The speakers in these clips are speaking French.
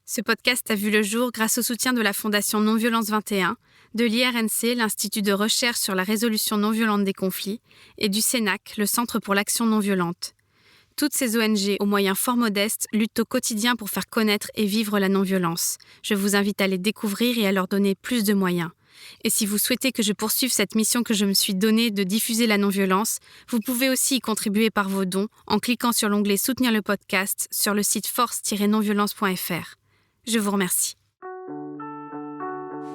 Ce podcast a vu le jour grâce au soutien de la Fondation Non-Violence 21, de l'IRNC, l'Institut de recherche sur la résolution non-violente des conflits, et du CENAC, le Centre pour l'action non-violente. Toutes ces ONG, aux moyens fort modestes, luttent au quotidien pour faire connaître et vivre la non-violence. Je vous invite à les découvrir et à leur donner plus de moyens. Et si vous souhaitez que je poursuive cette mission que je me suis donnée de diffuser la non-violence, vous pouvez aussi y contribuer par vos dons en cliquant sur l'onglet « Soutenir le podcast » sur le site force-nonviolence.fr. Je vous remercie.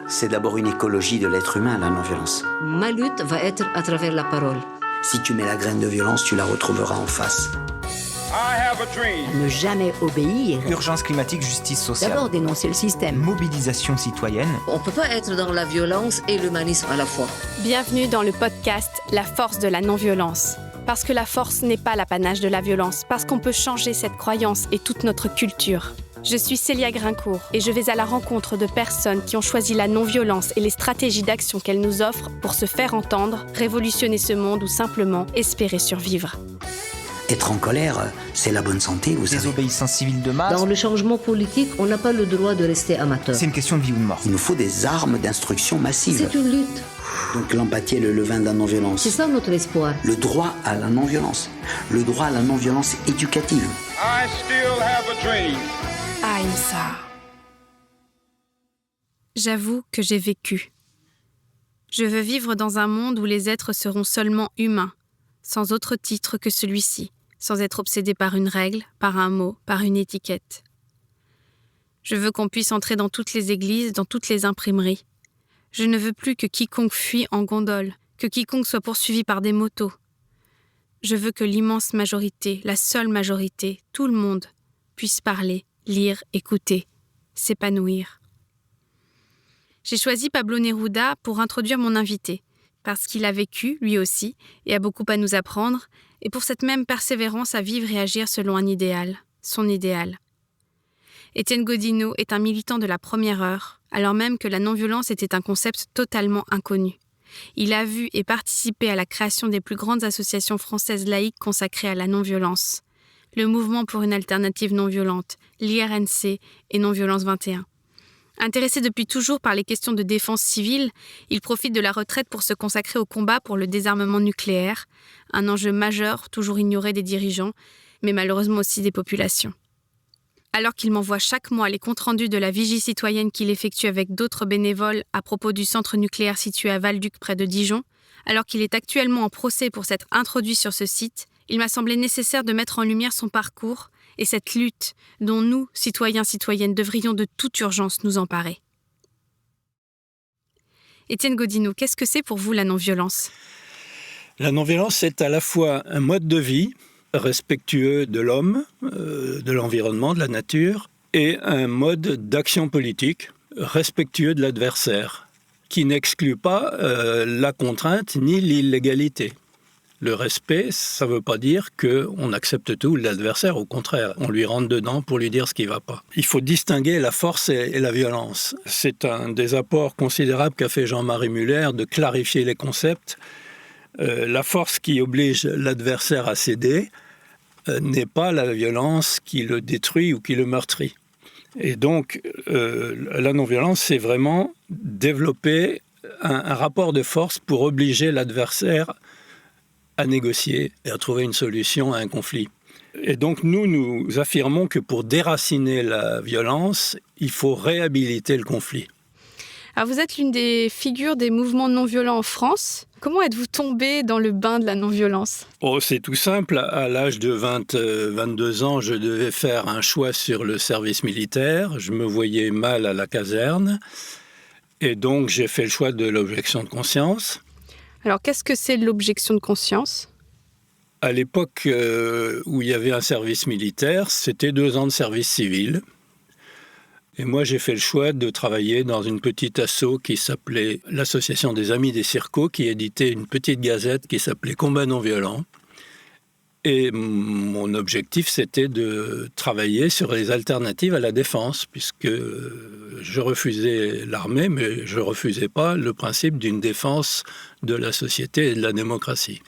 C'est d'abord une écologie de l'être humain, la non-violence. Ma lutte va être à travers la parole. Si tu mets la graine de violence, tu la retrouveras en face. Ne jamais obéir. Urgence climatique, justice sociale. D'abord dénoncer le système. Mobilisation citoyenne. On ne peut pas être dans la violence et l'humanisme à la fois. Bienvenue dans le podcast « La force de la non-violence ». Parce que la force n'est pas l'apanage de la violence, parce qu'on peut changer cette croyance et toute notre culture. Je suis Célia Grincourt et je vais à la rencontre de personnes qui ont choisi la non-violence et les stratégies d'action qu'elle nous offre pour se faire entendre, révolutionner ce monde ou simplement espérer survivre. Être en colère, c'est la bonne santé, vous savez. Désobéissance civile de masse. Dans le changement politique, on n'a pas le droit de rester amateur. C'est une question de vie ou de mort. Il nous faut des armes d'instruction massive. C'est une lutte. Donc l'empathie est le levain de la non-violence. C'est ça notre espoir. Le droit à la non-violence. Le droit à la non-violence éducative. I still have a dream. Ahimsa. J'avoue que j'ai vécu. Je veux vivre dans un monde où les êtres seront seulement humains, sans autre titre que celui-ci, sans être obsédés par une règle, par un mot, par une étiquette. Je veux qu'on puisse entrer dans toutes les églises, dans toutes les imprimeries. Je ne veux plus que quiconque fuit en gondole, que quiconque soit poursuivi par des motos. Je veux que l'immense majorité, la seule majorité, tout le monde, puisse parler, lire, écouter, s'épanouir. J'ai choisi Pablo Neruda pour introduire mon invité, parce qu'il a vécu, lui aussi, et a beaucoup à nous apprendre, et pour cette même persévérance à vivre et agir selon un idéal, son idéal. Étienne Gaudinot est un militant de la première heure, alors même que la non-violence était un concept totalement inconnu. Il a vu et participé à la création des plus grandes associations françaises laïques consacrées à la non-violence. Le Mouvement pour une alternative non-violente, l'IRNC et Non-Violence 21. Intéressé depuis toujours par les questions de défense civile, il profite de la retraite pour se consacrer au combat pour le désarmement nucléaire, un enjeu majeur toujours ignoré des dirigeants, mais malheureusement aussi des populations. Alors qu'il m'envoie chaque mois les comptes rendus de la vigie citoyenne qu'il effectue avec d'autres bénévoles à propos du centre nucléaire situé à Valduc près de Dijon, alors qu'il est actuellement en procès pour s'être introduit sur ce site, il m'a semblé nécessaire de mettre en lumière son parcours et cette lutte dont nous, citoyens, citoyennes, devrions de toute urgence nous emparer. Étienne Gaudinot, qu'est-ce que c'est pour vous la non-violence ? La non-violence, c'est à la fois un mode de vie respectueux de l'homme, de l'environnement, de la nature, et un mode d'action politique respectueux de l'adversaire, qui n'exclut pas la contrainte ni l'illégalité. Le respect, ça ne veut pas dire qu'on accepte tout l'adversaire, au contraire, on lui rentre dedans pour lui dire ce qui ne va pas. Il faut distinguer la force et la violence. C'est un des apports considérables qu'a fait Jean-Marie Muller de clarifier les concepts. La force qui oblige l'adversaire à céder n'est pas la violence qui le détruit ou qui le meurtrit. Et donc, la non-violence, c'est vraiment développer un rapport de force pour obliger l'adversaire à négocier et à trouver une solution à un conflit. Et donc nous affirmons que pour déraciner la violence, il faut réhabiliter le conflit. Alors vous êtes l'une des figures des mouvements non-violents en France. Comment êtes-vous tombé dans le bain de la non-violence ? C'est tout simple. À l'âge de 22 ans, je devais faire un choix sur le service militaire. Je me voyais mal à la caserne. Et donc j'ai fait le choix de l'objection de conscience. Alors, qu'est-ce que c'est l'objection de conscience ? À l'époque où il y avait un service militaire, c'était 2 ans de service civil. Et moi, j'ai fait le choix de travailler dans une petite asso qui s'appelait l'Association des Amis des Circos, qui éditait une petite gazette qui s'appelait Combat non-violent. Et mon objectif, c'était de travailler sur les alternatives à la défense, puisque je refusais l'armée, mais je ne refusais pas le principe d'une défense de la société et de la démocratie.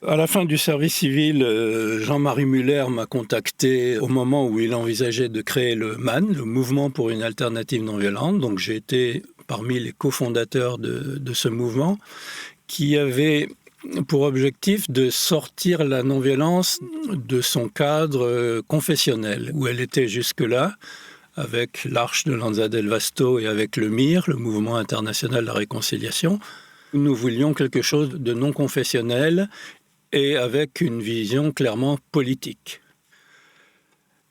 À la fin du service civil, Jean-Marie Muller m'a contacté au moment où il envisageait de créer le MAN, le Mouvement pour une alternative non violente. Donc j'ai été parmi les cofondateurs de ce mouvement qui avait pour objectif de sortir la non-violence de son cadre confessionnel, où elle était jusque-là, avec l'Arche de Lanza del Vasto et avec le MIR, le Mouvement international de la réconciliation. Nous voulions quelque chose de non confessionnel et avec une vision clairement politique.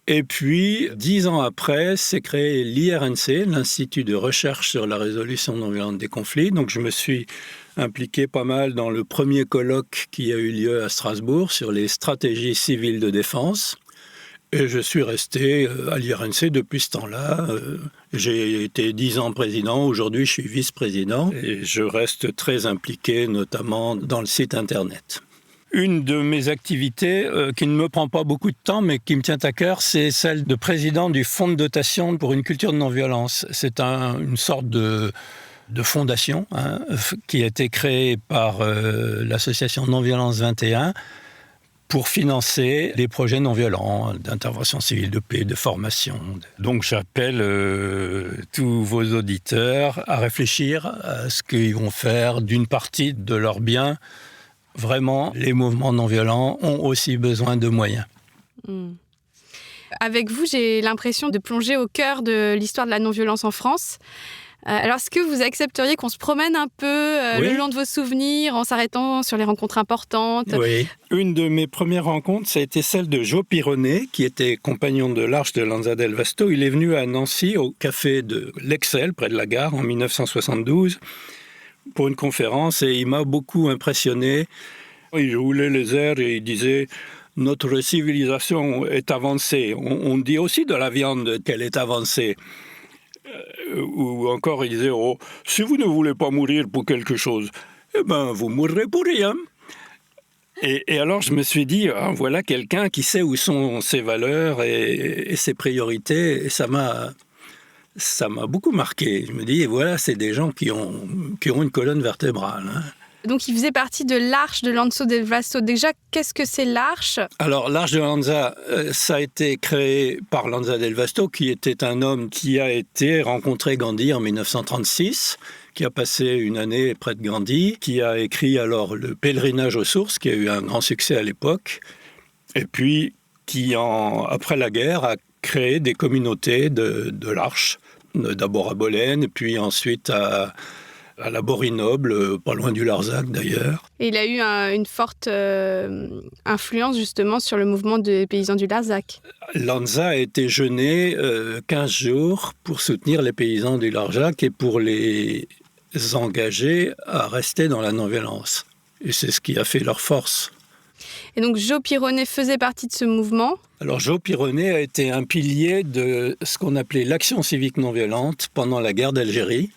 Et puis, 10 ans après, s'est créé l'IRNC, l'Institut de recherche sur la résolution non violente des conflits. Donc je me suis impliqué pas mal dans le premier colloque qui a eu lieu à Strasbourg sur les stratégies civiles de défense. Et je suis resté à l'IRNC depuis ce temps-là. J'ai été 10 ans président, aujourd'hui je suis vice-président et je reste très impliqué notamment dans le site internet. Une de mes activités qui ne me prend pas beaucoup de temps mais qui me tient à cœur, c'est celle de président du Fonds de dotation pour une culture de non-violence. C'est une sorte de fondation qui a été créée par l'association Non-Violence 21 pour financer des projets non-violents, d'intervention civile de paix, de formation. Donc j'appelle tous vos auditeurs à réfléchir à ce qu'ils vont faire d'une partie de leurs biens. Vraiment, les mouvements non-violents ont aussi besoin de moyens. Avec vous, j'ai l'impression de plonger au cœur de l'histoire de la non-violence en France. Alors, est-ce que vous accepteriez qu'on se promène un peu le long de vos souvenirs en s'arrêtant sur les rencontres importantes ? Oui. Une de mes premières rencontres, ça a été celle de Jo Pironnet, qui était compagnon de l'Arche de Lanza del Vasto. Il est venu à Nancy, au café de l'Excel, près de la gare, en 1972, pour une conférence, et il m'a beaucoup impressionné. Il roulait les airs et il disait « Notre civilisation est avancée ». On dit aussi de la viande qu'elle est avancée. Ou encore, il disait « Si vous ne voulez pas mourir pour quelque chose, eh ben, vous mourrez pour rien ». Et alors, je me suis dit, voilà quelqu'un qui sait où sont ses valeurs et ses priorités, et ça m'a beaucoup marqué. Je me dis, voilà, c'est des gens qui ont une colonne vertébrale. Donc, il faisait partie de l'Arche de Lanza del Vasto. Déjà, qu'est-ce que c'est l'Arche ? Alors, l'Arche de Lanza, ça a été créé par Lanza del Vasto, qui était un homme qui a été rencontré Gandhi en 1936, qui a passé une année près de Gandhi, qui a écrit alors le Pèlerinage aux sources, qui a eu un grand succès à l'époque, et puis qui, après la guerre, a créé des communautés de l'Arche, d'abord à Bolène, et puis ensuite à la Borinoble, pas loin du Larzac d'ailleurs. Et il a eu une forte influence justement sur le mouvement des paysans du Larzac. Lanza a été jeûné 15 jours pour soutenir les paysans du Larzac et pour les engager à rester dans la non-violence. Et c'est ce qui a fait leur force. Et donc Jo Pironnet faisait partie de ce mouvement ? Alors Jo Pironnet a été un pilier de ce qu'on appelait l'action civique non-violente pendant la guerre d'Algérie.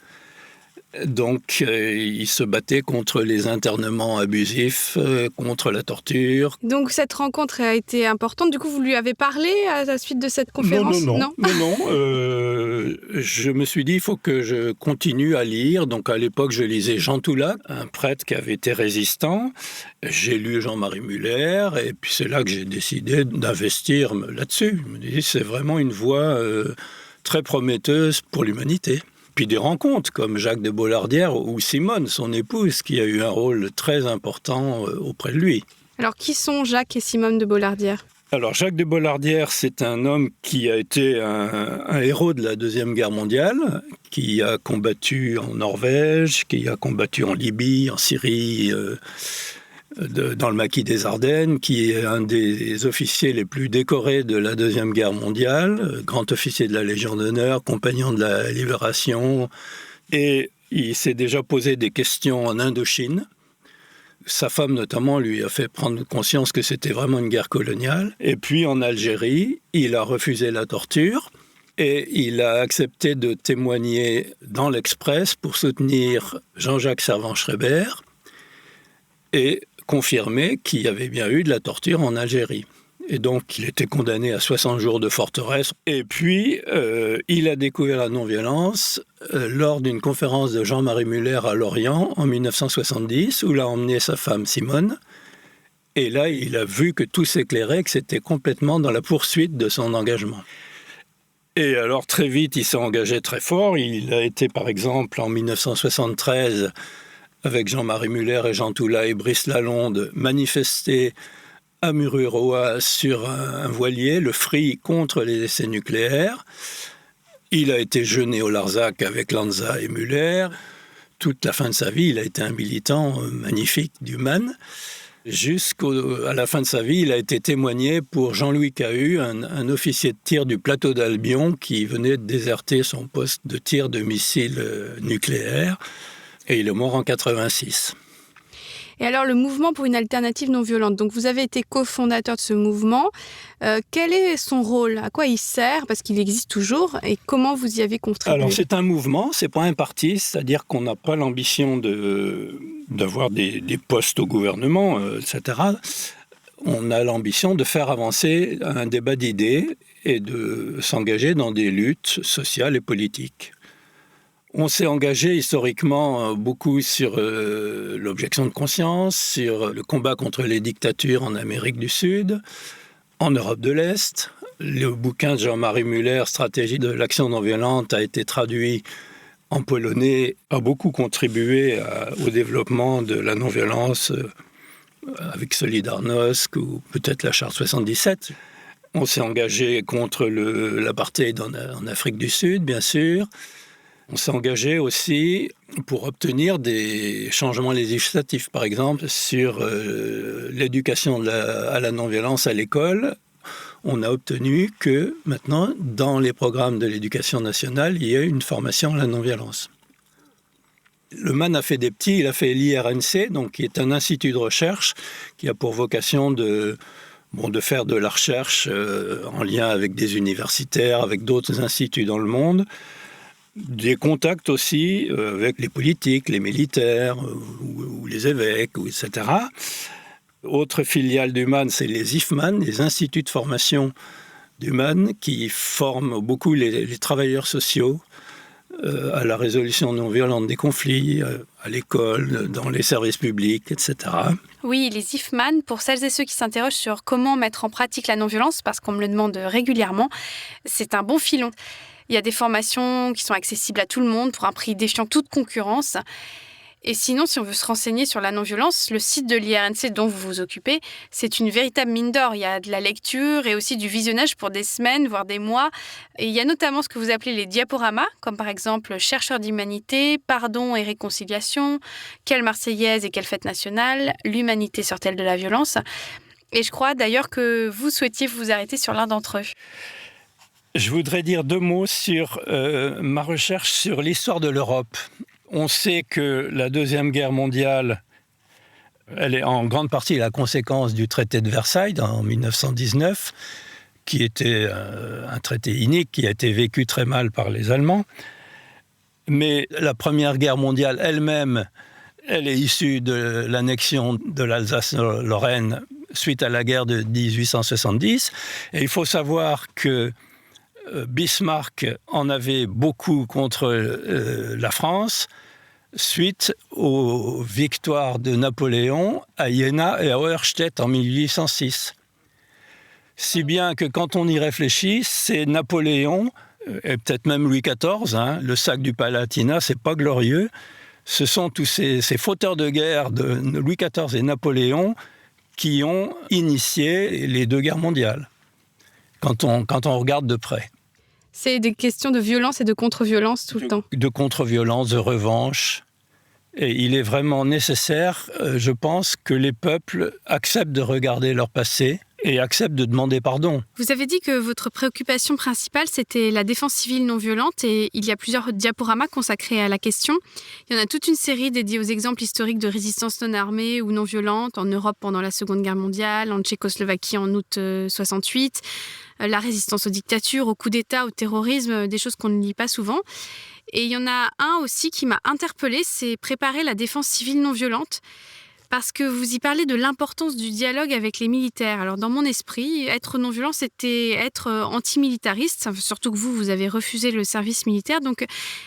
Donc, il se battait contre les internements abusifs, contre la torture. Donc, cette rencontre a été importante. Du coup, vous lui avez parlé à la suite de cette conférence ? Non. Je me suis dit, il faut que je continue à lire. Donc, à l'époque, je lisais Jean Toulac, un prêtre qui avait été résistant. J'ai lu Jean-Marie Muller. Et puis, c'est là que j'ai décidé d'investir là-dessus. Je me dis, c'est vraiment une voie très prometteuse pour l'humanité. Puis des rencontres comme Jacques de Bollardière ou Simone, son épouse, qui a eu un rôle très important auprès de lui. Alors, qui sont Jacques et Simone de Bollardière ? Alors, Jacques de Bollardière, c'est un homme qui a été un héros de la Deuxième Guerre mondiale, qui a combattu en Norvège, qui a combattu en Libye, en Syrie, dans le maquis des Ardennes, qui est un des officiers les plus décorés de la Deuxième Guerre mondiale, grand officier de la Légion d'honneur, compagnon de la Libération. Et il s'est déjà posé des questions en Indochine. Sa femme, notamment, lui a fait prendre conscience que c'était vraiment une guerre coloniale. Et puis, en Algérie, il a refusé la torture et il a accepté de témoigner dans l'Express pour soutenir Jean-Jacques Servan-Schreiber et confirmer qu'il y avait bien eu de la torture en Algérie. Et donc, il était condamné à 60 jours de forteresse. Et puis, il a découvert la non-violence lors d'une conférence de Jean-Marie Muller à Lorient en 1970, où il a emmené sa femme Simone. Et là, il a vu que tout s'éclairait, que c'était complètement dans la poursuite de son engagement. Et alors, très vite, il s'est engagé très fort. Il a été, par exemple, en 1973, avec Jean-Marie Muller et Jean Toula et Brice Lalonde, manifester à Mururoa sur un voilier, le Free, contre les essais nucléaires. Il a été jeûné au Larzac avec Lanza et Muller. Toute la fin de sa vie, il a été un militant magnifique du MAN. Jusqu'à la fin de sa vie, il a été témoigné pour Jean-Louis Cahu, un officier de tir du plateau d'Albion qui venait de déserter son poste de tir de missiles nucléaires. Et il est mort en 86. Et alors, le mouvement pour une alternative non violente. Donc, vous avez été cofondateur de ce mouvement. Quel est son rôle ? À quoi il sert ? Parce qu'il existe toujours. Et comment vous y avez contribué ? Alors, c'est un mouvement, c'est pas un parti. C'est-à-dire qu'on n'a pas l'ambition d'avoir des postes au gouvernement, etc. On a l'ambition de faire avancer un débat d'idées et de s'engager dans des luttes sociales et politiques. On s'est engagé historiquement beaucoup sur l'objection de conscience, sur le combat contre les dictatures en Amérique du Sud, en Europe de l'Est. Le bouquin de Jean-Marie Muller, Stratégie de l'action non violente, a été traduit en polonais, a beaucoup contribué au développement de la non-violence avec Solidarnosc ou peut-être la Charte 77. On s'est engagé contre l'apartheid en Afrique du Sud, bien sûr. On s'est engagé aussi pour obtenir des changements législatifs, par exemple, sur l'éducation à la non-violence à l'école. On a obtenu que maintenant, dans les programmes de l'éducation nationale, il y ait une formation à la non-violence. Le MAN a fait des petits, il a fait l'IRNC, donc, qui est un institut de recherche qui a pour vocation de faire de la recherche en lien avec des universitaires, avec d'autres instituts dans le monde. Des contacts aussi avec les politiques, les militaires ou les évêques, etc. Autre filiale du MAN, c'est les IFMAN, les instituts de formation du MAN, qui forment beaucoup les travailleurs sociaux à la résolution non violente des conflits, à l'école, dans les services publics, etc. Oui, les IFMAN, pour celles et ceux qui s'interrogent sur comment mettre en pratique la non-violence, parce qu'on me le demande régulièrement, c'est un bon filon. Il y a des formations qui sont accessibles à tout le monde pour un prix défiant toute concurrence. Et sinon, si on veut se renseigner sur la non-violence, le site de l'IRNC dont vous vous occupez, c'est une véritable mine d'or. Il y a de la lecture et aussi du visionnage pour des semaines, voire des mois. Et il y a notamment ce que vous appelez les diaporamas, comme par exemple « Chercheurs d'humanité »,« Pardon et réconciliation »,« Quelle Marseillaise et quelle fête nationale »,« L'humanité sort-elle de la violence ?» Et je crois d'ailleurs que vous souhaitiez vous arrêter sur l'un d'entre eux. Je voudrais dire 2 mots sur ma recherche sur l'histoire de l'Europe. On sait que la Deuxième Guerre mondiale, elle est en grande partie la conséquence du traité de Versailles en 1919, qui était un traité inique, qui a été vécu très mal par les Allemands. Mais la Première Guerre mondiale elle-même, elle est issue de l'annexion de l'Alsace-Lorraine suite à la guerre de 1870. Et il faut savoir que Bismarck en avait beaucoup contre la France suite aux victoires de Napoléon à Iéna et à Auerstedt en 1806. Si bien que quand on y réfléchit, c'est Napoléon, et peut-être même Louis XIV, le sac du Palatinat, c'est pas glorieux, ce sont tous ces fauteurs de guerre de Louis XIV et Napoléon qui ont initié les 2 guerres mondiales, quand on regarde de près. C'est des questions de violence et de contre-violence tout le temps. De contre-violence, de revanche. Et il est vraiment nécessaire, je pense, que les peuples acceptent de regarder leur passé et acceptent de demander pardon. Vous avez dit que votre préoccupation principale, c'était la défense civile non violente et il y a plusieurs diaporamas consacrés à la question. Il y en a toute une série dédiée aux exemples historiques de résistance non armée ou non violente en Europe pendant la Seconde Guerre mondiale, en Tchécoslovaquie en août 68, la résistance aux dictatures, aux coups d'État, au terrorisme, des choses qu'on ne lit pas souvent. Et il y en a un aussi qui m'a interpellée, c'est préparer la défense civile non violente. parce que vous y parlez de l'importance du dialogue avec les militaires. Alors dans mon esprit, être non-violent, c'était être antimilitariste, surtout que vous avez refusé le service militaire. Donc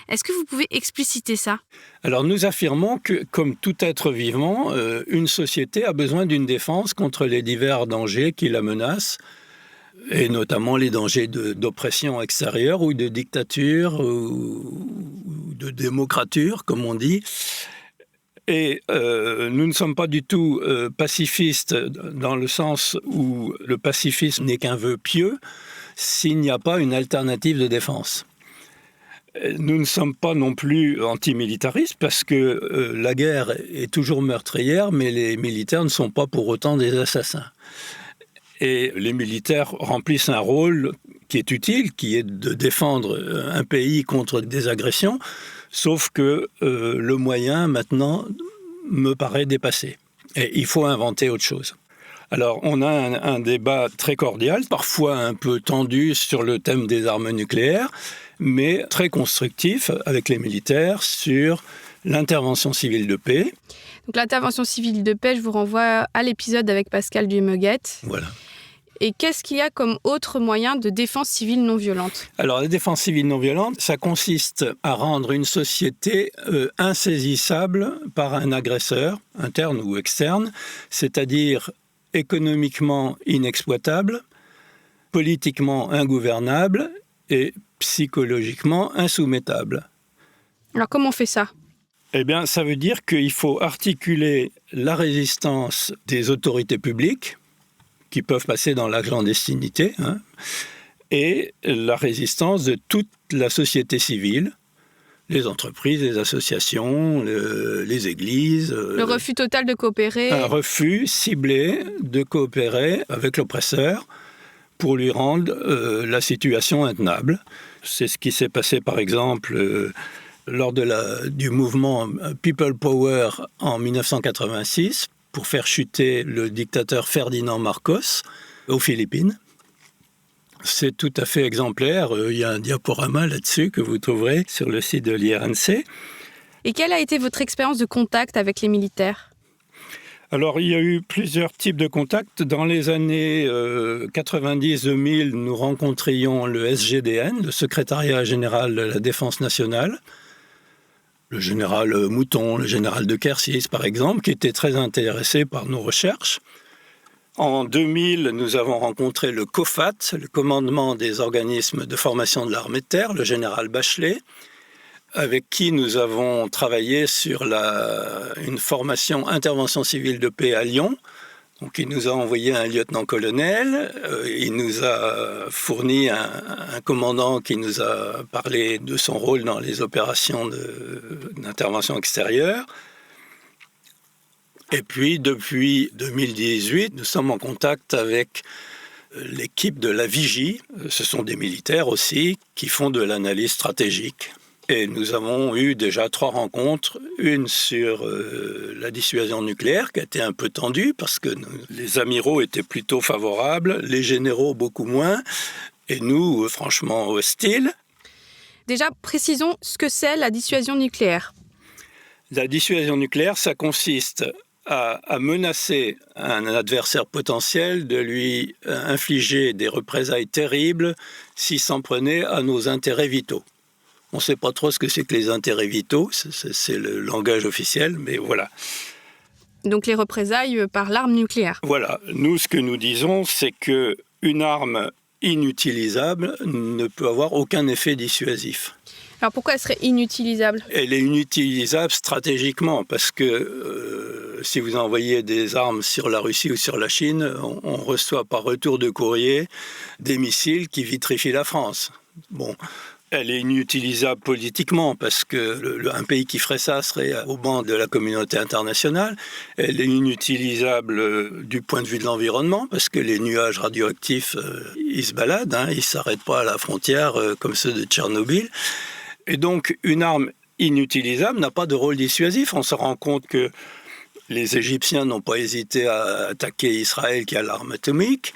est-ce que vous pouvez expliciter ça ? Alors nous affirmons que, comme tout être vivant, une société a besoin d'une défense contre les divers dangers qui la menacent, et notamment les dangers d'oppression extérieure ou de dictature ou de démocrature, comme on dit. Et nous ne sommes pas du tout pacifistes dans le sens où le pacifisme n'est qu'un vœu pieux s'il n'y a pas une alternative de défense. Nous ne sommes pas non plus antimilitaristes parce que la guerre est toujours meurtrière, mais les militaires ne sont pas pour autant des assassins. Et les militaires remplissent un rôle qui est utile, qui est de défendre un pays contre des agressions, sauf que le moyen, maintenant, me paraît dépassé. Et il faut inventer autre chose. Alors, on a un débat très cordial, parfois un peu tendu sur le thème des armes nucléaires, mais très constructif avec les militaires sur l'intervention civile de paix. Donc l'intervention civile de paix, je vous renvoie à l'épisode avec Pascal Duméguet. Voilà. Et qu'est-ce qu'il y a comme autre moyen de défense civile non violente ? Alors, la défense civile non violente, ça consiste à rendre une société insaisissable par un agresseur, interne ou externe, c'est-à-dire économiquement inexploitable, politiquement ingouvernable et psychologiquement insoumettable. Alors, comment on fait ça ? Eh bien, ça veut dire qu'il faut articuler la résistance des autorités publiques, qui peuvent passer dans la clandestinité, et la résistance de toute la société civile, les entreprises, les associations, les églises. Le refus total de coopérer. Un refus ciblé de coopérer avec l'oppresseur pour lui rendre la situation intenable. C'est ce qui s'est passé, par exemple, lors du mouvement People Power en 1986, pour faire chuter le dictateur Ferdinand Marcos aux Philippines. C'est tout à fait exemplaire. Il y a un diaporama là-dessus que vous trouverez sur le site de l'IRNC. Et quelle a été votre expérience de contact avec les militaires ? Alors, il y a eu plusieurs types de contacts. Dans les années 90-2000, nous rencontrions le SGDN, le Secrétariat général de la Défense nationale, le général Mouton, le général de Quercy, par exemple, qui était très intéressé par nos recherches. En 2000, nous avons rencontré le COFAT, le commandement des organismes de formation de l'armée de terre, le général Bachelet, avec qui nous avons travaillé sur une formation intervention civile de paix à Lyon. Donc, il nous a envoyé un lieutenant-colonel, il nous a fourni un commandant qui nous a parlé de son rôle dans les opérations d'intervention extérieure. Et puis, depuis 2018, nous sommes en contact avec l'équipe de la Vigie. Ce sont des militaires aussi qui font de l'analyse stratégique. Et nous avons eu déjà 3 rencontres, une sur la dissuasion nucléaire qui a été un peu tendue parce que les amiraux étaient plutôt favorables, les généraux beaucoup moins, et nous, franchement, hostiles. Déjà, précisons ce que c'est la dissuasion nucléaire. La dissuasion nucléaire, ça consiste à menacer un adversaire potentiel de lui infliger des représailles terribles s'il s'en prenait à nos intérêts vitaux. On ne sait pas trop ce que c'est que les intérêts vitaux, c'est le langage officiel, mais voilà. Donc les représailles par l'arme nucléaire. Voilà. Nous, ce que nous disons, c'est qu'une arme inutilisable ne peut avoir aucun effet dissuasif. Alors pourquoi elle serait inutilisable ? Elle est inutilisable stratégiquement, parce que si vous envoyez des armes sur la Russie ou sur la Chine, on reçoit par retour de courrier des missiles qui vitrifient la France. Bon. Elle est inutilisable politiquement parce qu'un pays qui ferait ça serait au banc de la communauté internationale. Elle est inutilisable du point de vue de l'environnement parce que les nuages radioactifs, ils se baladent, ils ne s'arrêtent pas à la frontière comme ceux de Tchernobyl. Et donc, une arme inutilisable n'a pas de rôle dissuasif. On se rend compte que les Égyptiens n'ont pas hésité à attaquer Israël qui a l'arme atomique.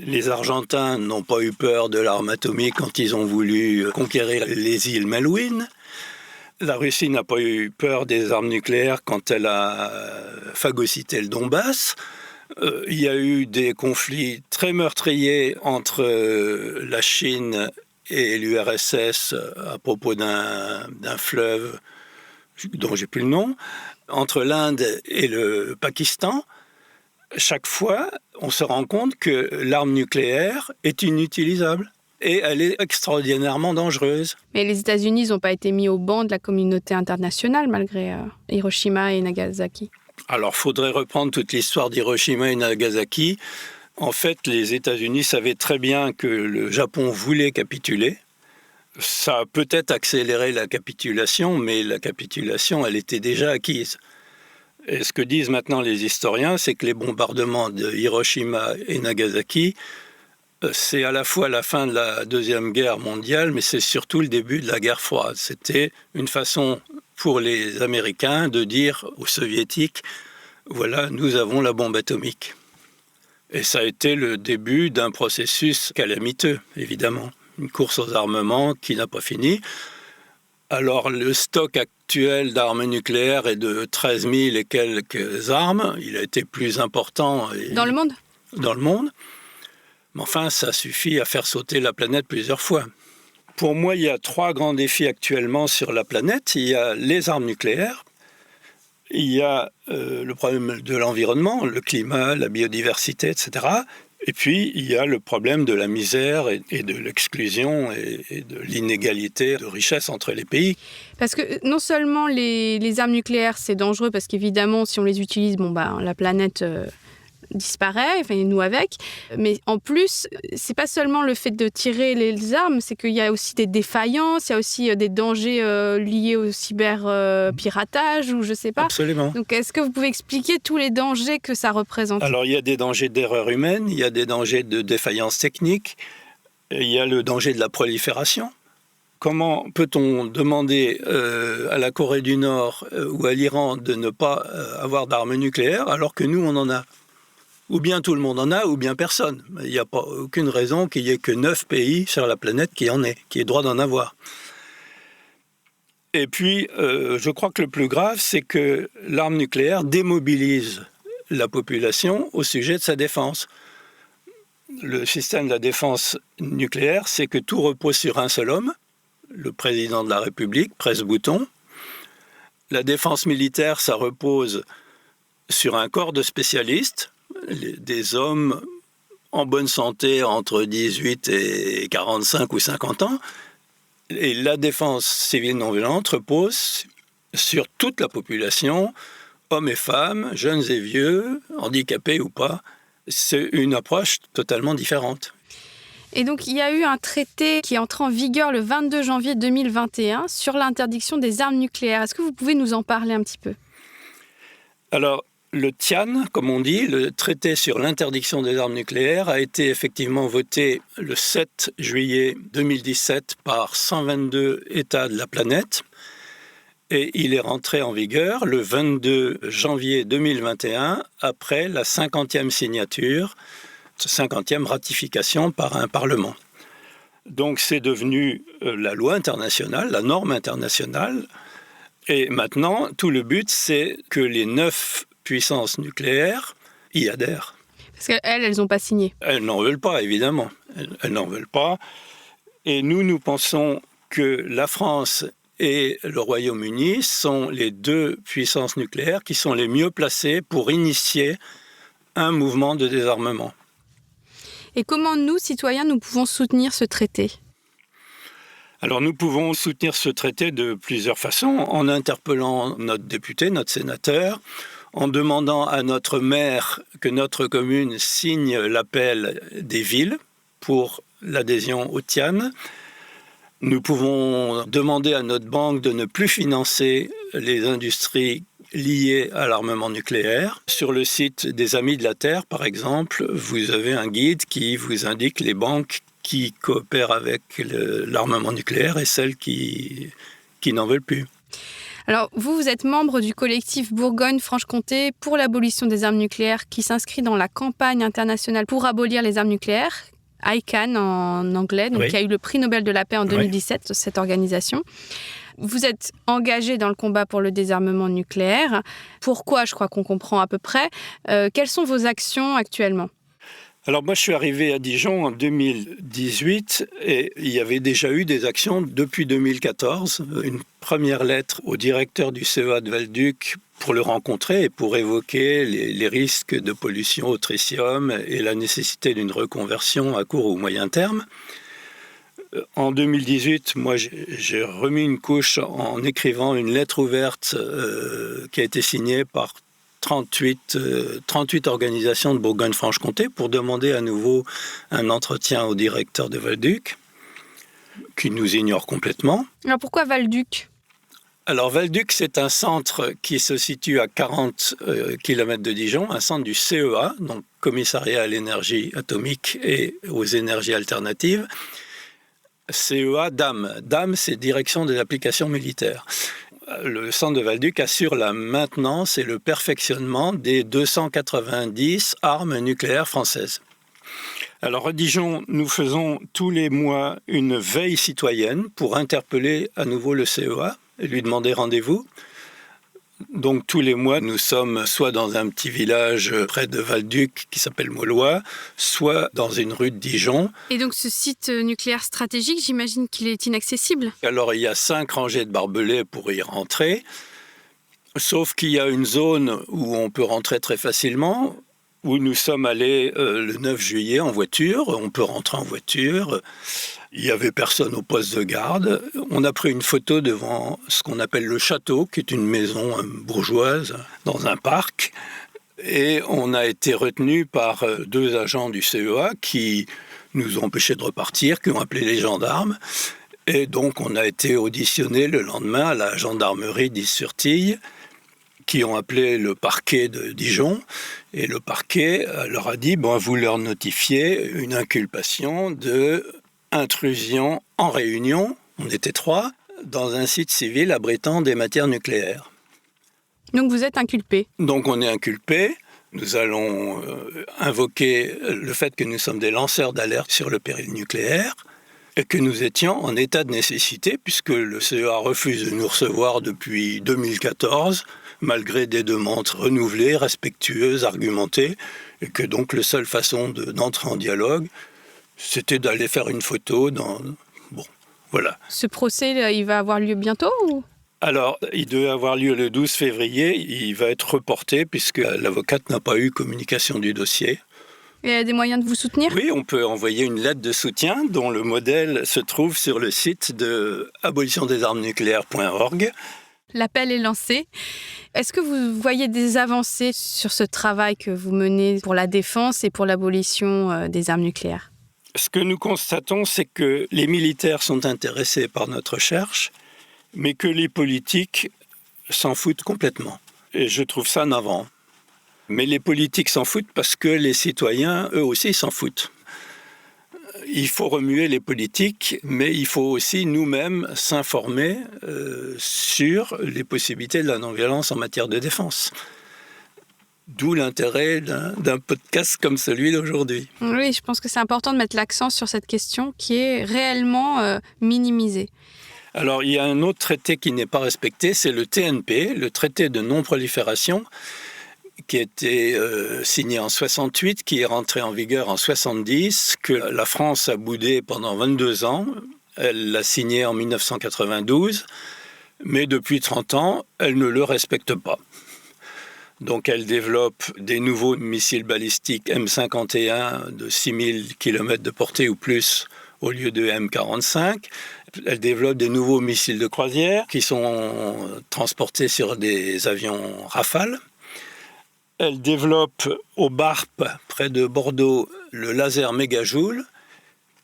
Les Argentins n'ont pas eu peur de l'arme atomique quand ils ont voulu conquérir les îles Malouines. La Russie n'a pas eu peur des armes nucléaires quand elle a phagocyté le Donbass. Il y a eu des conflits très meurtriers entre la Chine et l'URSS à propos d'un fleuve dont j'ai plus le nom, entre l'Inde et le Pakistan. Chaque fois, on se rend compte que l'arme nucléaire est inutilisable. Et elle est extraordinairement dangereuse. Mais les États-Unis n'ont pas été mis au banc de la communauté internationale malgré Hiroshima et Nagasaki. Alors, il faudrait reprendre toute l'histoire d'Hiroshima et Nagasaki. En fait, les États-Unis savaient très bien que le Japon voulait capituler. Ça a peut-être accéléré la capitulation, mais la capitulation, elle était déjà acquise. Et ce que disent maintenant les historiens, c'est que les bombardements de Hiroshima et Nagasaki, c'est à la fois la fin de la Deuxième Guerre mondiale, mais c'est surtout le début de la guerre froide. C'était une façon pour les Américains de dire aux Soviétiques, voilà, nous avons la bombe atomique. Et ça a été le début d'un processus calamiteux, évidemment. Une course aux armements qui n'a pas fini. Alors, le stock actuel d'armes nucléaires est de 13 000 et quelques armes. Il a été plus important. Dans le monde ? Dans le monde. Mais enfin, ça suffit à faire sauter la planète plusieurs fois. Pour moi, il y a 3 grands défis actuellement sur la planète. Il y a les armes nucléaires, il y a le problème de l'environnement, le climat, la biodiversité, etc. Et puis, il y a le problème de la misère et de l'exclusion et de l'inégalité de richesse entre les pays. Parce que non seulement les armes nucléaires, c'est dangereux, parce qu'évidemment, si on les utilise, la planète disparaît, enfin nous avec, mais en plus, c'est pas seulement le fait de tirer les armes, c'est qu'il y a aussi des défaillances, il y a aussi des dangers liés au cyberpiratage ou je sais pas. Absolument. Donc est-ce que vous pouvez expliquer tous les dangers que ça représente ? Alors il y a des dangers d'erreur humaine, il y a des dangers de défaillance technique, il y a le danger de la prolifération. Comment peut-on demander à la Corée du Nord ou à l'Iran de ne pas avoir d'armes nucléaires alors que nous on en a ? Ou bien tout le monde en a, ou bien personne. Il n'y a pas aucune raison qu'il n'y ait que 9 pays sur la planète qui aient droit d'en avoir. Et puis, je crois que le plus grave, c'est que l'arme nucléaire démobilise la population au sujet de sa défense. Le système de la défense nucléaire, c'est que tout repose sur un seul homme, le président de la République, presse-bouton. La défense militaire, ça repose sur un corps de spécialistes, des hommes en bonne santé entre 18 et 45 ou 50 ans. Et la défense civile non violente repose sur toute la population, hommes et femmes, jeunes et vieux, handicapés ou pas. C'est une approche totalement différente. Et donc, il y a eu un traité qui est entré en vigueur le 22 janvier 2021 sur l'interdiction des armes nucléaires. Est-ce que vous pouvez nous en parler un petit peu ? Alors, le TIAN, comme on dit, le traité sur l'interdiction des armes nucléaires, a été effectivement voté le 7 juillet 2017 par 122 États de la planète. Et il est rentré en vigueur le 22 janvier 2021, après la 50e signature, 50e ratification par un Parlement. Donc c'est devenu la loi internationale, la norme internationale. Et maintenant, tout le but, c'est que les 9 puissances nucléaires y adhèrent. Parce qu'elles n'ont pas signé. Elles n'en veulent pas, évidemment. Elles n'en veulent pas. Et nous pensons que la France et le Royaume-Uni sont les 2 puissances nucléaires qui sont les mieux placées pour initier un mouvement de désarmement. Et comment nous, citoyens, nous pouvons soutenir ce traité ? Alors nous pouvons soutenir ce traité de plusieurs façons, en interpellant notre député, notre sénateur, en demandant à notre maire que notre commune signe l'appel des villes pour l'adhésion au TIAN. Nous pouvons demander à notre banque de ne plus financer les industries liées à l'armement nucléaire. Sur le site des Amis de la Terre, par exemple, vous avez un guide qui vous indique les banques qui coopèrent avec l'armement nucléaire et celles qui n'en veulent plus. Alors, vous êtes membre du collectif Bourgogne-Franche-Comté pour l'abolition des armes nucléaires qui s'inscrit dans la campagne internationale pour abolir les armes nucléaires, ICAN en anglais, donc oui. Qui a eu le prix Nobel de la paix en 2017, oui. Cette organisation. Vous êtes engagé dans le combat pour le désarmement nucléaire. Pourquoi? Je crois qu'on comprend à peu près. Quelles sont vos actions actuellement? Alors moi, je suis arrivé à Dijon en 2018 et il y avait déjà eu des actions depuis 2014. Une première lettre au directeur du CEA de Val-Duc pour le rencontrer et pour évoquer les risques de pollution au tritium et la nécessité d'une reconversion à court ou moyen terme. En 2018, moi, j'ai remis une couche en écrivant une lettre ouverte qui a été signée par 38 organisations de Bourgogne-Franche-Comté pour demander à nouveau un entretien au directeur de Val-Duc, qui nous ignore complètement. Alors pourquoi Val-Duc? Alors Val-Duc, c'est un centre qui se situe à 40 km de Dijon, un centre du CEA, donc Commissariat à l'énergie atomique et aux énergies alternatives. CEA DAM. DAM, c'est Direction des applications militaires. Le centre de Val-Duc assure la maintenance et le perfectionnement des 290 armes nucléaires françaises. Alors à Dijon, nous faisons tous les mois une veille citoyenne pour interpeller à nouveau le CEA et lui demander rendez-vous. Donc tous les mois, nous sommes soit dans un petit village près de Val-Duc qui s'appelle Maulois, soit dans une rue de Dijon. Et donc ce site nucléaire stratégique, j'imagine qu'il est inaccessible? Alors il y a 5 rangées de barbelés pour y rentrer, sauf qu'il y a une zone où on peut rentrer très facilement, où nous sommes allés le 9 juillet en voiture. On peut rentrer en voiture. Il n'y avait personne au poste de garde. On a pris une photo devant ce qu'on appelle le château, qui est une maison bourgeoise dans un parc. Et on a été retenu par 2 agents du CEA qui nous ont empêchés de repartir, qui ont appelé les gendarmes. Et donc on a été auditionné le lendemain à la gendarmerie d'Is-sur-Tille, qui ont appelé le parquet de Dijon. Et le parquet leur a dit, vous leur notifiez une inculpation de intrusion en réunion, on était 3, dans un site civil abritant des matières nucléaires. Donc vous êtes inculpé? Donc on est inculpé. Nous allons invoquer le fait que nous sommes des lanceurs d'alerte sur le péril nucléaire et que nous étions en état de nécessité puisque le CEA refuse de nous recevoir depuis 2014 malgré des demandes renouvelées, respectueuses, argumentées, et que donc la seule façon d'entrer en dialogue, c'était d'aller faire une photo dans... Bon, voilà. Ce procès, il va avoir lieu bientôt ou... Alors, il devait avoir lieu le 12 février. Il va être reporté puisque l'avocate n'a pas eu communication du dossier. Et il y a des moyens de vous soutenir? Oui, on peut envoyer une lettre de soutien dont le modèle se trouve sur le site de abolitiondesarmesnucléaires.org. L'appel est lancé. Est-ce que vous voyez des avancées sur ce travail que vous menez pour la défense et pour l'abolition des armes nucléaires? Ce que nous constatons, c'est que les militaires sont intéressés par notre recherche, mais que les politiques s'en foutent complètement. Et je trouve ça navrant. Mais les politiques s'en foutent parce que les citoyens, eux aussi, s'en foutent. Il faut remuer les politiques, mais il faut aussi nous-mêmes s'informer sur les possibilités de la non-violence en matière de défense. D'où l'intérêt d'un podcast comme celui d'aujourd'hui. Oui, je pense que c'est important de mettre l'accent sur cette question qui est réellement minimisée. Alors, il y a un autre traité qui n'est pas respecté, c'est le TNP, le traité de non-prolifération, qui a été signé en 68, qui est rentré en vigueur en 70, que la France a boudé pendant 22 ans. Elle l'a signé en 1992, mais depuis 30 ans, elle ne le respecte pas. Donc elle développe des nouveaux missiles balistiques M51 de 6000 km de portée ou plus au lieu de M45. Elle développe des nouveaux missiles de croisière qui sont transportés sur des avions Rafale. Elle développe au Barp, près de Bordeaux, le laser mégajoule,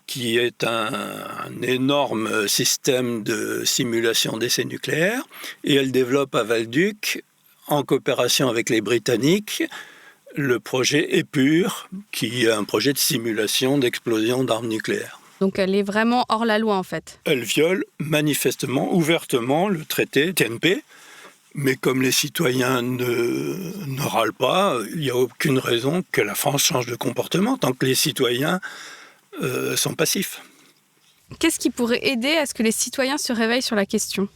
qui est un énorme système de simulation d'essais nucléaires. Et elle développe à Val-Duc, en coopération avec les Britanniques, le projet EPUR, qui est un projet de simulation d'explosion d'armes nucléaires. Donc elle est vraiment hors la loi en fait. Elle viole manifestement, ouvertement le traité TNP, mais comme les citoyens ne râlent pas, il n'y a aucune raison que la France change de comportement tant que les citoyens sont passifs. Qu'est-ce qui pourrait aider à ce que les citoyens se réveillent sur la question ?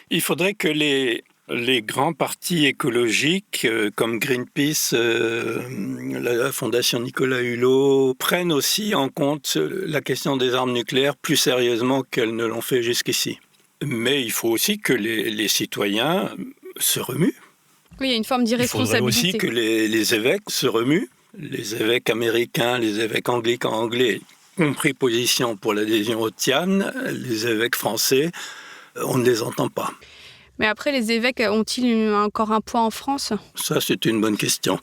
Il faudrait que les grands partis écologiques comme Greenpeace, la Fondation Nicolas Hulot, prennent aussi en compte la question des armes nucléaires plus sérieusement qu'elles ne l'ont fait jusqu'ici. Mais il faut aussi que les citoyens se remuent. Oui, il y a une forme d'irresponsabilité. Il faudrait aussi que les évêques se remuent. Les évêques américains, les évêques anglicans anglais ont pris position pour l'adhésion au TIAN. Les évêques français, on ne les entend pas. Mais après, les évêques ont-ils encore un poids en France ? Ça, c'est une bonne question.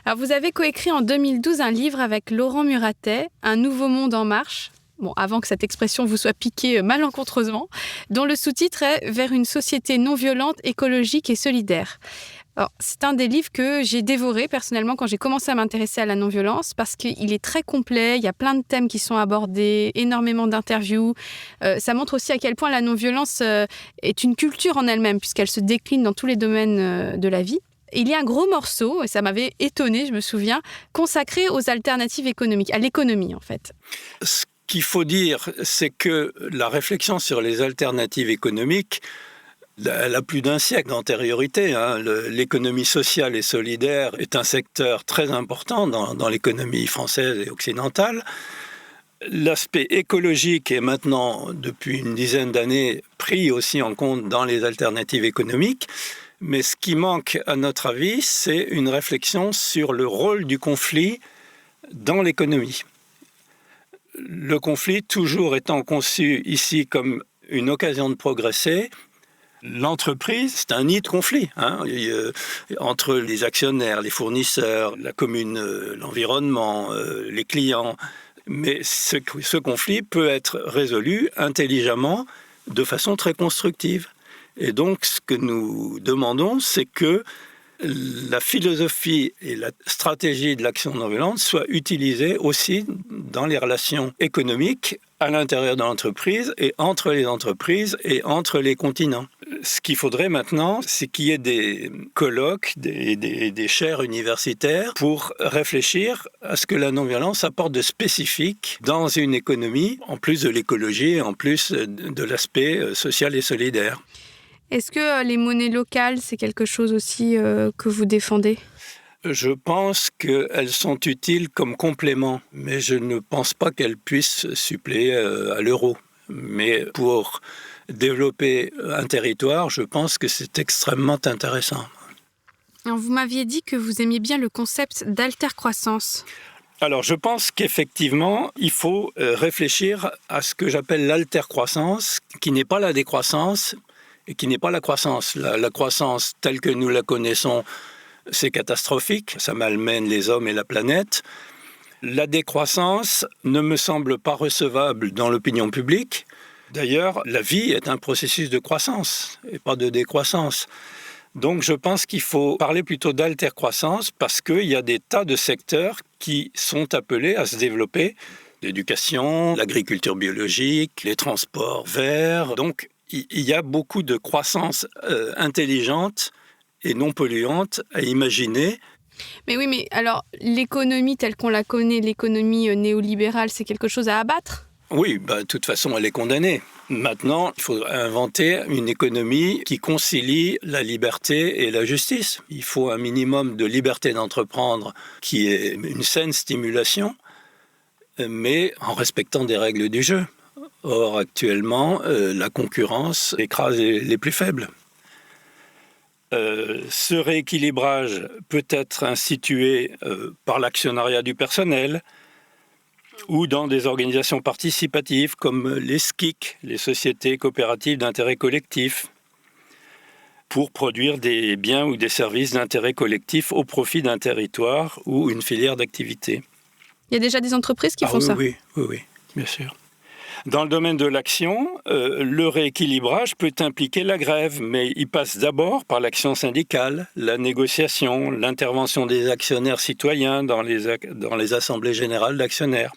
Alors, vous avez coécrit en 2012 un livre avec Laurent Muratet, Un nouveau monde en marche. Bon, avant que cette expression vous soit piquée malencontreusement, dont le sous-titre est « Vers une société non violente, écologique et solidaire ». Alors, c'est un des livres que j'ai dévoré personnellement quand j'ai commencé à m'intéresser à la non-violence parce qu'il est très complet, il y a plein de thèmes qui sont abordés, énormément d'interviews. Ça montre aussi à quel point la non-violence est une culture en elle-même puisqu'elle se décline dans tous les domaines de la vie. Et il y a un gros morceau, et ça m'avait étonnée, je me souviens, consacré aux alternatives économiques, à l'économie en fait. Ce qu'il faut dire, c'est que la réflexion sur les alternatives économiques, elle a plus d'un siècle d'antériorité. L'économie sociale et solidaire est un secteur très important dans l'économie française et occidentale. L'aspect écologique est maintenant, depuis une dizaine d'années, pris aussi en compte dans les alternatives économiques. Mais ce qui manque, à notre avis, c'est une réflexion sur le rôle du conflit dans l'économie. Le conflit, toujours étant conçu ici comme une occasion de progresser, l'entreprise, c'est un nid de conflit entre les actionnaires, les fournisseurs, la commune, l'environnement, les clients. Mais ce conflit peut être résolu intelligemment, de façon très constructive. Et donc, ce que nous demandons, c'est que la philosophie et la stratégie de l'action non violente soient utilisées aussi dans les relations économiques à l'intérieur de l'entreprise et entre les entreprises et entre les continents. Ce qu'il faudrait maintenant, c'est qu'il y ait des colloques, des chaires universitaires pour réfléchir à ce que la non-violence apporte de spécifique dans une économie, en plus de l'écologie, en plus de l'aspect social et solidaire. Est-ce que les monnaies locales, c'est quelque chose aussi que vous défendez ? Je pense qu'elles sont utiles comme complément, mais je ne pense pas qu'elles puissent suppléer à l'euro. Mais pour développer un territoire, je pense que c'est extrêmement intéressant. Alors, vous m'aviez dit que vous aimiez bien le concept d'altercroissance. Alors, je pense qu'effectivement, il faut réfléchir à ce que j'appelle l'altercroissance, qui n'est pas la décroissance et qui n'est pas la croissance. La croissance telle que nous la connaissons, c'est catastrophique, ça malmène les hommes et la planète. La décroissance ne me semble pas recevable dans l'opinion publique. D'ailleurs, la vie est un processus de croissance et pas de décroissance. Donc je pense qu'il faut parler plutôt d'altercroissance parce qu'il y a des tas de secteurs qui sont appelés à se développer. L'éducation, l'agriculture biologique, les transports verts. Donc il y a beaucoup de croissance intelligente et non polluante à imaginer. Mais oui, mais alors l'économie telle qu'on la connaît, l'économie néolibérale, c'est quelque chose à abattre ? Oui, de toute façon, elle est condamnée. Maintenant, il faut inventer une économie qui concilie la liberté et la justice. Il faut un minimum de liberté d'entreprendre qui est une saine stimulation, mais en respectant des règles du jeu. Or, actuellement, la concurrence écrase les plus faibles. Ce rééquilibrage peut être institué par l'actionnariat du personnel ou dans des organisations participatives comme les SCIC, les sociétés coopératives d'intérêt collectif, pour produire des biens ou des services d'intérêt collectif au profit d'un territoire ou une filière d'activité. Il y a déjà des entreprises qui font ça ? Oui, bien sûr. Dans le domaine de l'action, le rééquilibrage peut impliquer la grève, mais il passe d'abord par l'action syndicale, la négociation, l'intervention des actionnaires citoyens dans les assemblées générales d'actionnaires.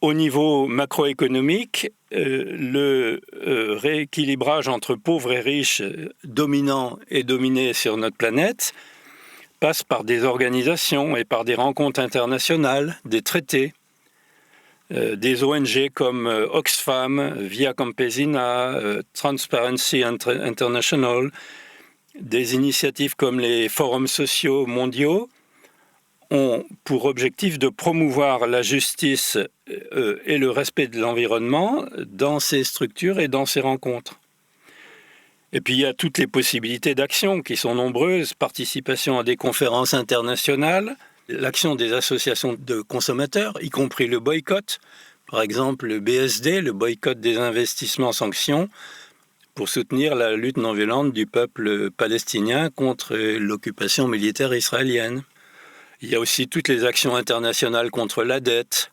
Au niveau macroéconomique, le rééquilibrage entre pauvres et riches, dominants et dominés sur notre planète, passe par des organisations et par des rencontres internationales, des traités. Des ONG comme Oxfam, Via Campesina, Transparency International, des initiatives comme les forums sociaux mondiaux ont pour objectif de promouvoir la justice et le respect de l'environnement dans ces structures et dans ces rencontres. Et puis il y a toutes les possibilités d'action qui sont nombreuses, participation à des conférences internationales, l'action des associations de consommateurs, y compris le boycott, par exemple le BSD, le boycott des investissements sanctions, pour soutenir la lutte non violente du peuple palestinien contre l'occupation militaire israélienne. Il y a aussi toutes les actions internationales contre la dette,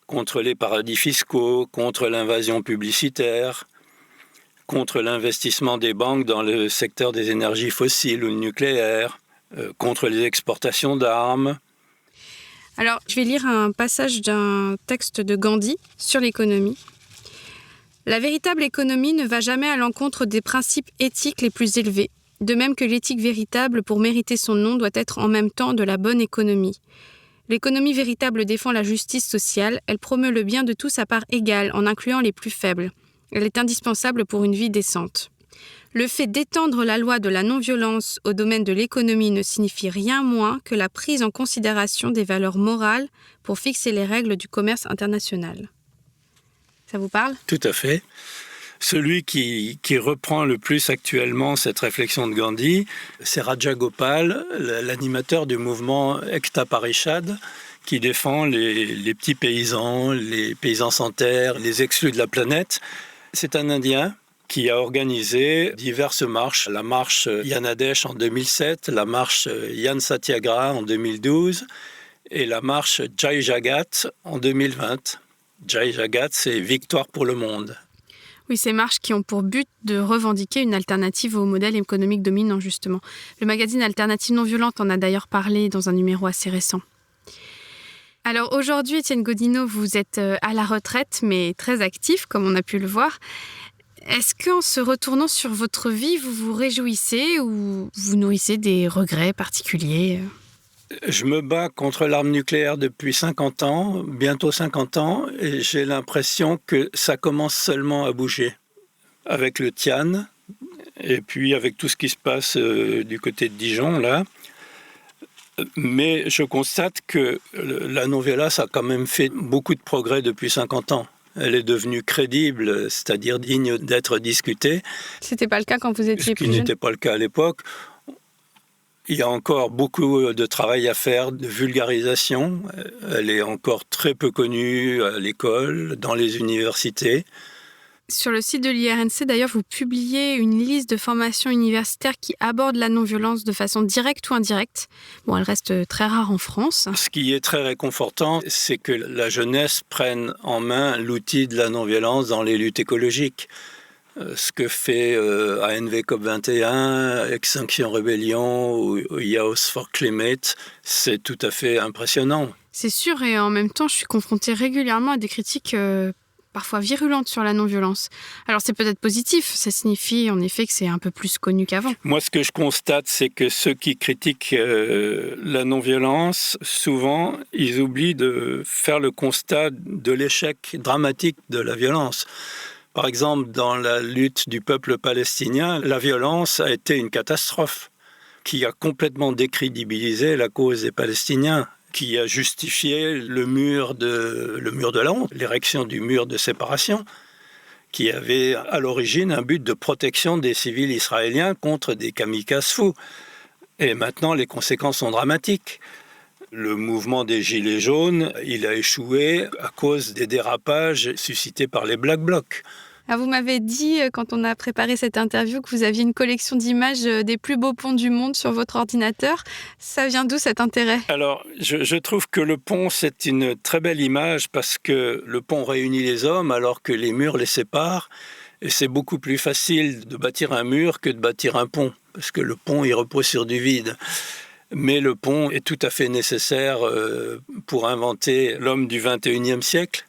contre les paradis fiscaux, contre l'invasion publicitaire, contre l'investissement des banques dans le secteur des énergies fossiles ou nucléaires, contre les exportations d'armes. Alors, je vais lire un passage d'un texte de Gandhi sur l'économie. La véritable économie ne va jamais à l'encontre des principes éthiques les plus élevés, de même que l'éthique véritable, pour mériter son nom, doit être en même temps de la bonne économie. L'économie véritable défend la justice sociale, elle promeut le bien de tous à part égale, en incluant les plus faibles. Elle est indispensable pour une vie décente. Le fait d'étendre la loi de la non-violence au domaine de l'économie ne signifie rien moins que la prise en considération des valeurs morales pour fixer les règles du commerce international. Ça vous parle ? Tout à fait. Celui qui reprend le plus actuellement cette réflexion de Gandhi, c'est Raja Gopal, l'animateur du mouvement Ekta Parishad, qui défend les petits paysans, les paysans sans terre, les exclus de la planète. C'est un Indien qui a organisé diverses marches. La marche Yanadesh en 2007, la marche Yan Satyagraha en 2012 et la marche Jai Jagat en 2020. Jai Jagat, c'est Victoire pour le monde. Oui, ces marches qui ont pour but de revendiquer une alternative au modèle économique dominant, justement. Le magazine Alternative non violente en a d'ailleurs parlé dans un numéro assez récent. Alors aujourd'hui, Étienne Gaudinot, vous êtes à la retraite, mais très actif, comme on a pu le voir. Est-ce qu'en se retournant sur votre vie, vous vous réjouissez ou vous nourrissez des regrets particuliers ? Je me bats contre l'arme nucléaire depuis 50 ans, bientôt 50 ans, et j'ai l'impression que ça commence seulement à bouger. Avec le Tian, et puis avec tout ce qui se passe du côté de Dijon, là. Mais je constate que la non-violence a quand même fait beaucoup de progrès depuis 50 ans. Elle est devenue crédible, c'est-à-dire digne d'être discutée. C'était pas le cas quand vous étiez plus jeune ? Ce qui n'était pas le cas à l'époque. Il y a encore beaucoup de travail à faire, de vulgarisation. Elle est encore très peu connue à l'école, dans les universités. Sur le site de l'IRNC, d'ailleurs, vous publiez une liste de formations universitaires qui abordent la non-violence de façon directe ou indirecte. Bon, elle reste très rare en France. Ce qui est très réconfortant, c'est que la jeunesse prenne en main l'outil de la non-violence dans les luttes écologiques. Ce que fait ANV COP21, Extinction Rebellion ou Youth for Climate, c'est tout à fait impressionnant. C'est sûr, et en même temps, je suis confrontée régulièrement à des critiques parfois virulentes sur la non-violence. Alors c'est peut-être positif, ça signifie en effet que c'est un peu plus connu qu'avant. Moi, ce que je constate, c'est que ceux qui critiquent la non-violence, souvent, ils oublient de faire le constat de l'échec dramatique de la violence. Par exemple, dans la lutte du peuple palestinien, la violence a été une catastrophe qui a complètement décrédibilisé la cause des Palestiniens, qui a justifié le mur de la honte, l'érection du mur de séparation, qui avait à l'origine un but de protection des civils israéliens contre des kamikazes fous. Et maintenant, les conséquences sont dramatiques. Le mouvement des Gilets jaunes, il a échoué à cause des dérapages suscités par les Black Blocs. Alors vous m'avez dit, quand on a préparé cette interview, que vous aviez une collection d'images des plus beaux ponts du monde sur votre ordinateur. Ça vient d'où cet intérêt ? Alors, je trouve que le pont, c'est une très belle image parce que le pont réunit les hommes alors que les murs les séparent. Et c'est beaucoup plus facile de bâtir un mur que de bâtir un pont, parce que le pont, il repose sur du vide. Mais le pont est tout à fait nécessaire pour inventer l'homme du 21e siècle,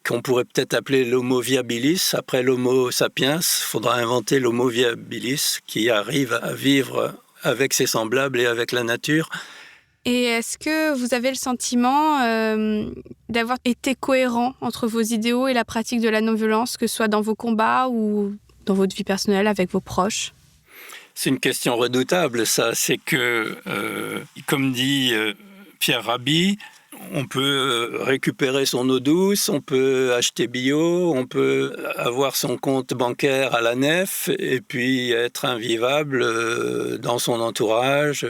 qu'on pourrait peut-être appeler l'homo viabilis. Après l'homo sapiens, il faudra inventer l'homo viabilis qui arrive à vivre avec ses semblables et avec la nature. Et est-ce que vous avez le sentiment d'avoir été cohérent entre vos idéaux et la pratique de la non-violence, que ce soit dans vos combats ou dans votre vie personnelle avec vos proches ? C'est une question redoutable, ça. C'est que, comme dit Pierre Rabhi, on peut récupérer son eau douce, on peut acheter bio, on peut avoir son compte bancaire à la nef et puis être invivable dans son entourage.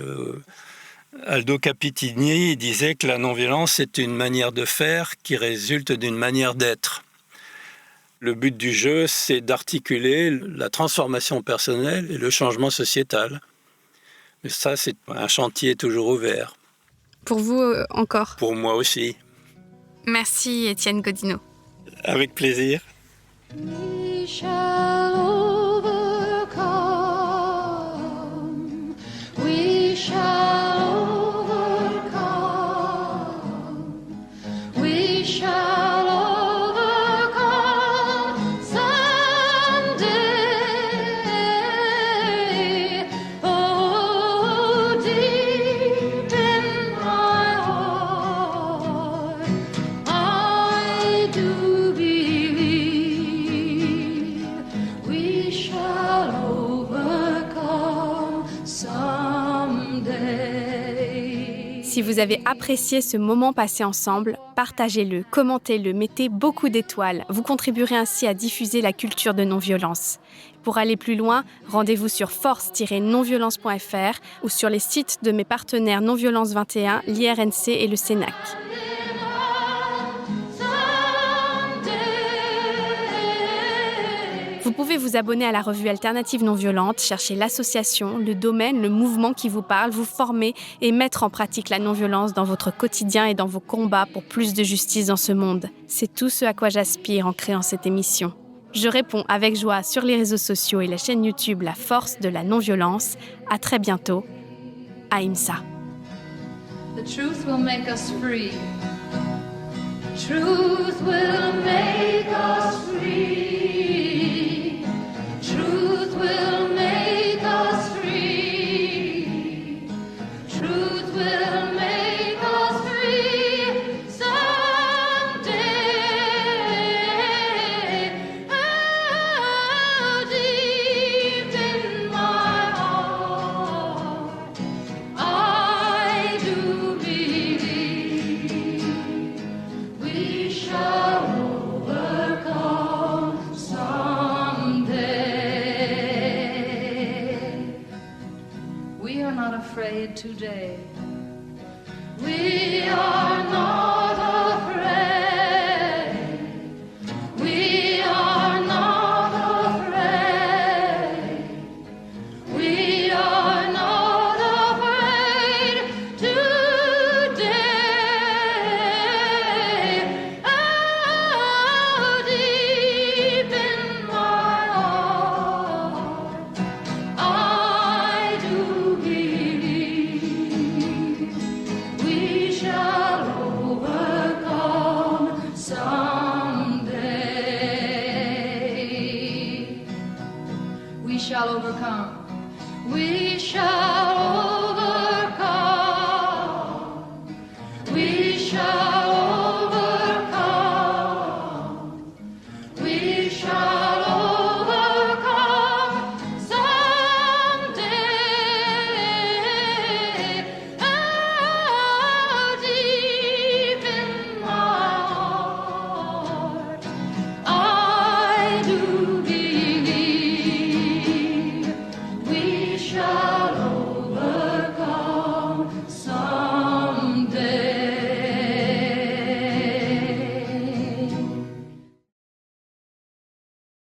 Aldo Capitini disait que la non-violence est une manière de faire qui résulte d'une manière d'être. Le but du jeu, c'est d'articuler la transformation personnelle et le changement sociétal. Mais ça, c'est un chantier toujours ouvert. Pour vous encore ? Pour moi aussi. Merci Étienne Godineau. Avec plaisir. We shall overcome. We shall overcome. We shall overcome someday. Oh, deep in my heart, I do believe we shall overcome someday. Si vous avez apprécié ce moment passé ensemble, partagez-le, commentez-le, mettez beaucoup d'étoiles. Vous contribuerez ainsi à diffuser la culture de non-violence. Pour aller plus loin, rendez-vous sur force-nonviolence.fr ou sur les sites de mes partenaires Non-Violence 21, l'IRNC et le CENAC. Vous pouvez vous abonner à la revue Alternative Non-Violente, chercher l'association, le domaine, le mouvement qui vous parle, vous former et mettre en pratique la non-violence dans votre quotidien et dans vos combats pour plus de justice dans ce monde. C'est tout ce à quoi j'aspire en créant cette émission. Je réponds avec joie sur les réseaux sociaux et la chaîne YouTube La Force de la Non-Violence. À très bientôt. Ahimsa. The truth will make us free. Truth will make us free. Truth will make us free. Truth will make us free someday. Oh, deep in my heart, I do believe we shall overcome someday. We are not afraid today. We are not afraid. We are not afraid. We are not afraid today. Oh, deep in my heart, I do believe we shall overcome someday. We shall overcome. We shall overcome. We shall overcome. We shall overcome someday. Oh, deep in my heart, I do believe we shall